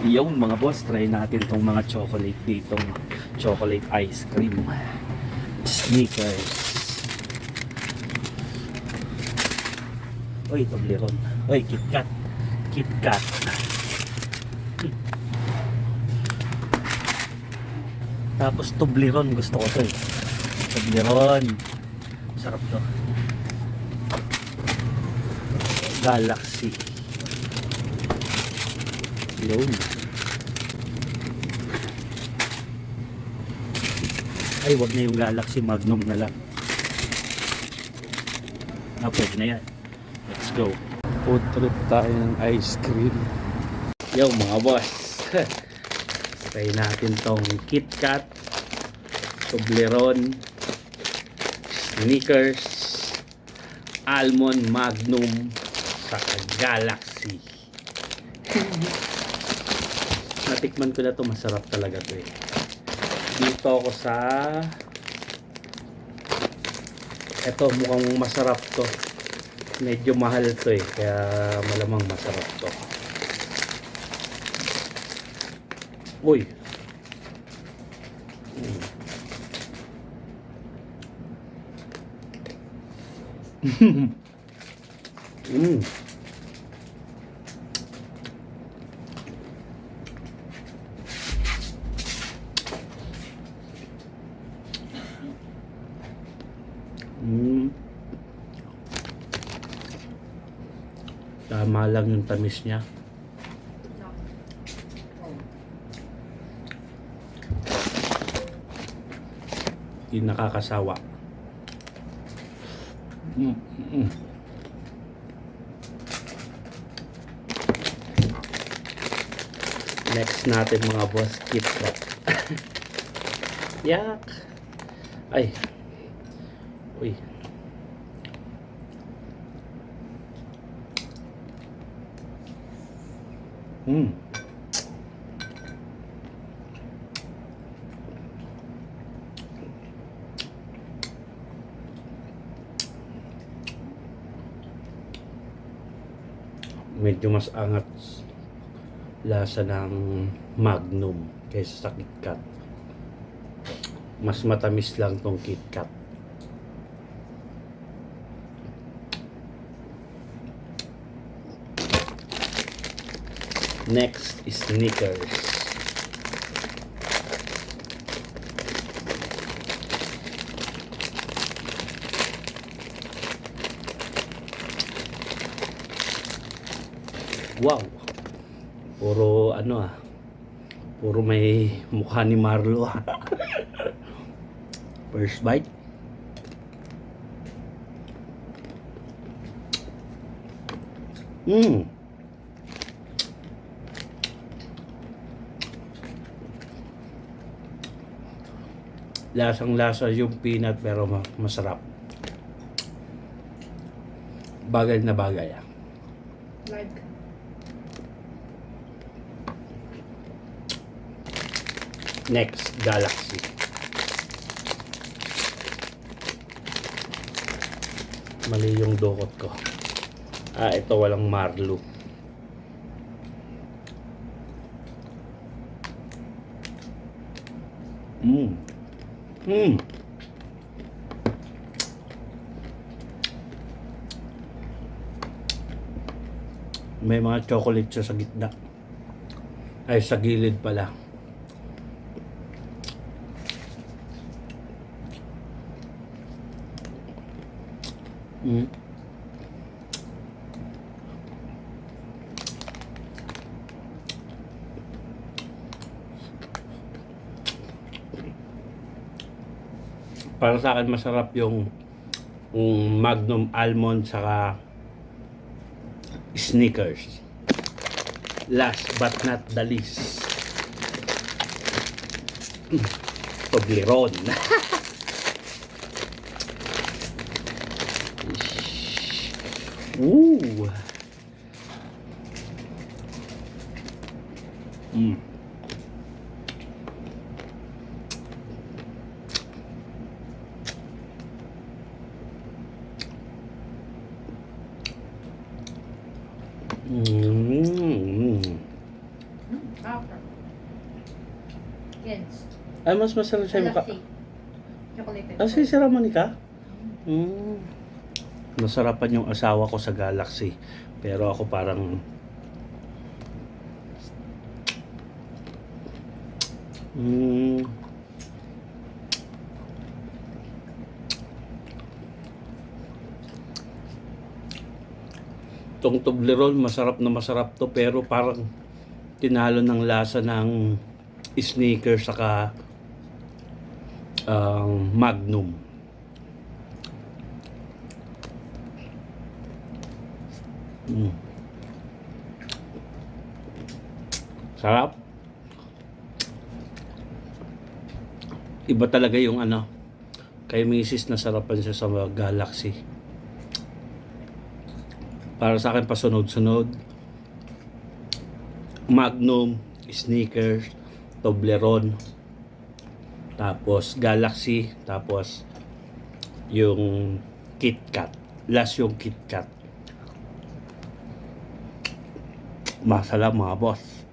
Yung mga boss, try natin tong mga chocolate dito. Chocolate ice cream. Snickers. Uy, Toblerone. Uy, KitKat. KitKat. Tapos Toblerone, gusto ko to eh. Toblerone. Sarap to. Galaxy. Yun. Ay, wag na yung Galaxy, Magnum na lang. Pwede na yan. Let's go. Food trip tayo ng ice cream. Yo mga boss. Try natin tong KitKat, Toblerone, Snickers, Almond, Magnum, saka Galaxy. Natikman ko na to, masarap talaga to eh. Dito ako sa eto, mukhang masarap to. Medyo mahal to eh, kaya malamang masarap to. Uy. Mm. Tama lang yung tamis niya. Hindi nakakasawa. Next natin mga boss, KitKat. Yak. Ay. Uy. Medyo mas angat lasa ng Magnum kaysa sa KitKat. Mas matamis lang tong KitKat. Next is Snickers. Wow. Puro ano puro may mukha ni Marlo. First bite. Lasang lasa yung peanut pero masarap. Bagay na bagay. Like. Next, Galaxy. Mali yung dukot ko. Ito walang Marlo. May mga chocolate siya sa gitna. Ay, sa gilid pala. Para sa akin masarap yung Magnum Almond saka Snickers. Last but not the least, Toblerone. Ooh. Okay. Yes. Ay, mas masarap siya yung Galaxy. Chocolate. si Sir Monica? Nasarapan yung asawa ko sa Galaxy. Pero ako parang... Tong Toblerone, masarap to, pero parang tinalo ng lasa ng Snickers saka Magnum. Sarap. Iba talaga yung ano, kay Mrs. nasarapan siya sa Galaxy. Para sa akin, pasunod-sunod. Magnum, Snickers, Toblerone, tapos Galaxy, tapos yung KitKat. Last yung KitKat. Masarap mga boss.